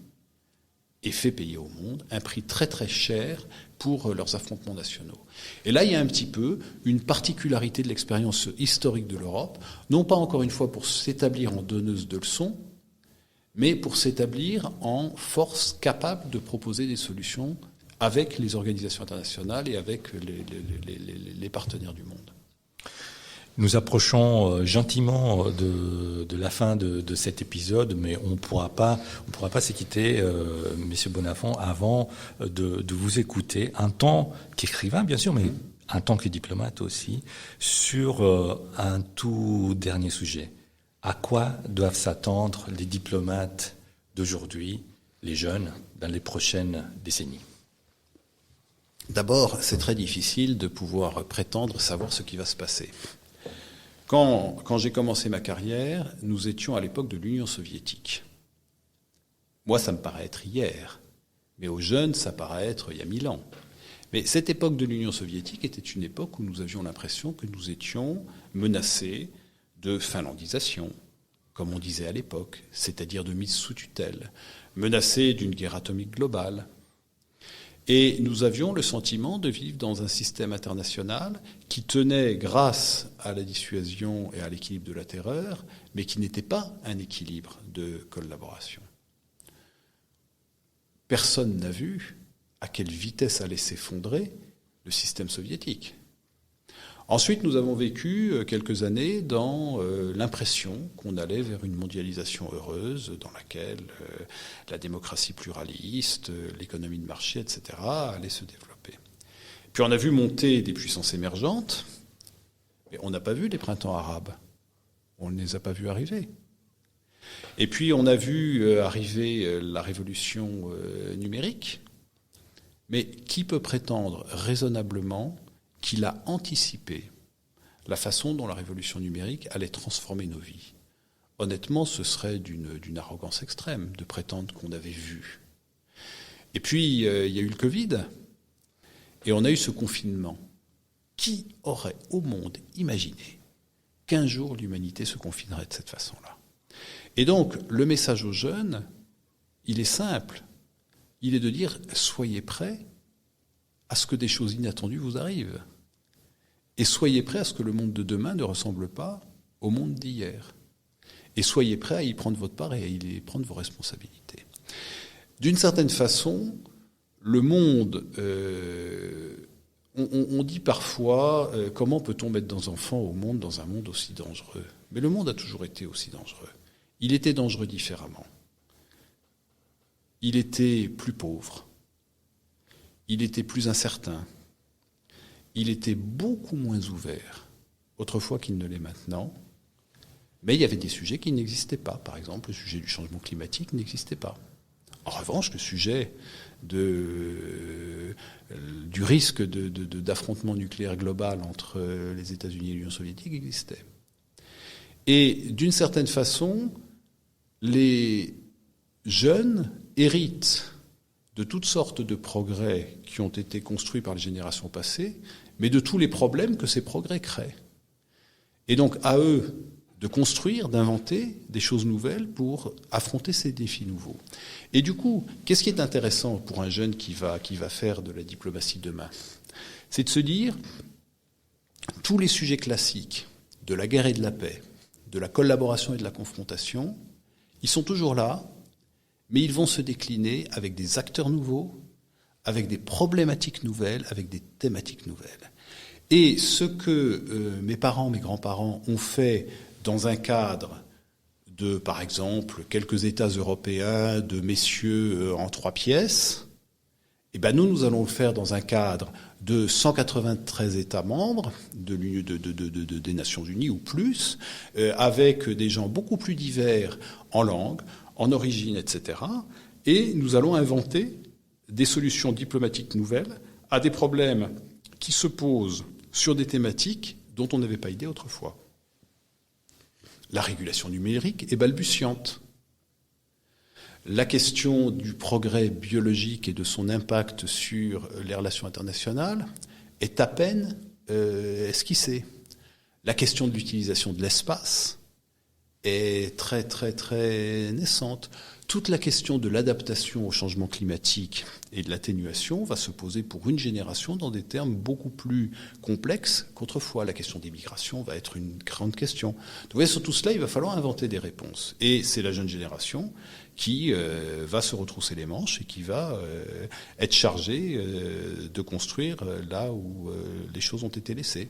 et fait payer au monde un prix très très cher pour leurs affrontements nationaux. Et là, il y a un petit peu une particularité de l'expérience historique de l'Europe, non pas encore une fois pour s'établir en donneuse de leçons, mais pour s'établir en force capable de proposer des solutions avec les organisations internationales et avec les partenaires du monde. Nous approchons gentiment de la fin de cet épisode, mais on pourra pas se quitter, Messieurs Bonnafont, avant de vous écouter, un temps qu'écrivain bien sûr, mais un temps que diplomate aussi, sur un tout dernier sujet. À quoi doivent s'attendre les diplomates d'aujourd'hui, les jeunes, dans les prochaines décennies ? D'abord, c'est très difficile de pouvoir prétendre savoir ce qui va se passer. Quand j'ai commencé ma carrière, nous étions à l'époque de l'Union soviétique. Moi, ça me paraît être hier, mais aux jeunes, ça paraît être il y a 1000 ans. Mais cette époque de l'Union soviétique était une époque où nous avions l'impression que nous étions menacés de finlandisation, comme on disait à l'époque, c'est-à-dire de mise sous tutelle, menacés d'une guerre atomique globale. Et nous avions le sentiment de vivre dans un système international qui tenait grâce à la dissuasion et à l'équilibre de la terreur, mais qui n'était pas un équilibre de collaboration. Personne n'a vu à quelle vitesse allait s'effondrer le système soviétique. Ensuite, nous avons vécu quelques années dans l'impression qu'on allait vers une mondialisation heureuse dans laquelle la démocratie pluraliste, l'économie de marché, etc. allait se développer. Puis on a vu monter des puissances émergentes, mais on n'a pas vu les printemps arabes. On ne les a pas vus arriver. Et puis on a vu arriver la révolution numérique, mais qui peut prétendre raisonnablement qu'il a anticipé la façon dont la révolution numérique allait transformer nos vies? Honnêtement, ce serait d'une arrogance extrême de prétendre qu'on avait vu. Et puis, il y a eu le Covid, et on a eu ce confinement. Qui aurait au monde imaginé qu'un jour l'humanité se confinerait de cette façon-là? Et donc, le message aux jeunes, il est simple. Il est de dire, soyez prêts à ce que des choses inattendues vous arrivent. Et soyez prêts à ce que le monde de demain ne ressemble pas au monde d'hier. Et soyez prêts à y prendre votre part et à y prendre vos responsabilités. D'une certaine façon, le monde... on dit parfois, comment peut-on mettre des enfants au monde dans un monde aussi dangereux? Mais le monde a toujours été aussi dangereux. Il était dangereux différemment. Il était plus pauvre. Il était plus incertain. Il était beaucoup moins ouvert autrefois qu'il ne l'est maintenant. Mais il y avait des sujets qui n'existaient pas. Par exemple, le sujet du changement climatique n'existait pas. En revanche, le sujet du risque d'affrontement nucléaire global entre les États-Unis et l'Union soviétique existait. Et d'une certaine façon, les jeunes héritent de toutes sortes de progrès qui ont été construits par les générations passées, mais de tous les problèmes que ces progrès créent. Et donc, à eux de construire, d'inventer des choses nouvelles pour affronter ces défis nouveaux. Et du coup, qu'est-ce qui est intéressant pour un jeune qui va faire de la diplomatie demain? C'est de se dire, tous les sujets classiques de la guerre et de la paix, de la collaboration et de la confrontation, ils sont toujours là, mais ils vont se décliner avec des acteurs nouveaux, avec des problématiques nouvelles, avec des thématiques nouvelles. Et ce que mes parents, mes grands-parents ont fait dans un cadre de, par exemple, quelques États européens, de messieurs en 3 pièces, eh ben nous allons le faire dans un cadre de 193 États membres des Nations Unies ou plus, avec des gens beaucoup plus divers en langue, en origine, etc. Et nous allons inventer des solutions diplomatiques nouvelles à des problèmes qui se posent sur des thématiques dont on n'avait pas idée autrefois. La régulation numérique est balbutiante. La question du progrès biologique et de son impact sur les relations internationales est à peine esquissée. La question de l'utilisation de l'espace est très, très, très naissante. Toute la question de l'adaptation au changement climatique et de l'atténuation va se poser pour une génération dans des termes beaucoup plus complexes qu'autrefois. La question des migrations va être une grande question. Donc, vous voyez, sur tout cela, il va falloir inventer des réponses. Et c'est la jeune génération qui va se retrousser les manches et qui va être chargée de construire là où les choses ont été laissées.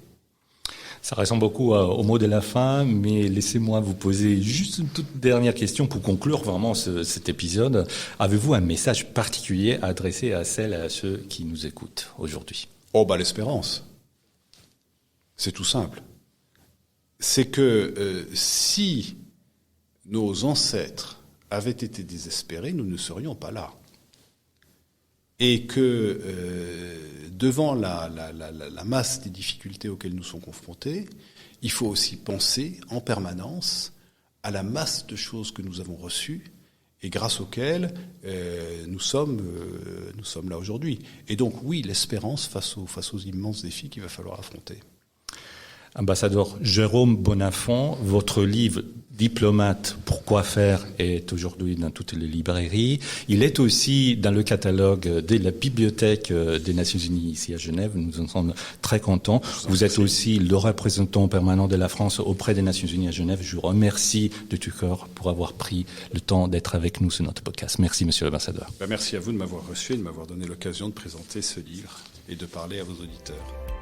Ça ressemble beaucoup au mot de la fin, mais laissez-moi vous poser juste une toute dernière question pour conclure vraiment cet épisode. Avez-vous un message particulier à adresser à celles et à ceux qui nous écoutent aujourd'hui? L'espérance. C'est tout simple. C'est que si nos ancêtres avaient été désespérés, nous ne serions pas là. Et que devant la masse des difficultés auxquelles nous sommes confrontés, il faut aussi penser en permanence à la masse de choses que nous avons reçues et grâce auxquelles nous sommes là aujourd'hui. Et donc oui, l'espérance face aux immenses défis qu'il va falloir affronter. Ambassadeur Jérôme Bonnafont, votre livre « Diplomate, pourquoi faire » est aujourd'hui dans toutes les librairies. Il est aussi dans le catalogue de la Bibliothèque des Nations Unies ici à Genève. Nous en sommes très contents. Vous êtes aussi le représentant permanent de la France auprès des Nations Unies à Genève. Je vous remercie de tout cœur pour avoir pris le temps d'être avec nous sur notre podcast. Merci, monsieur l'ambassadeur. Merci à vous de m'avoir reçu et de m'avoir donné l'occasion de présenter ce livre et de parler à vos auditeurs.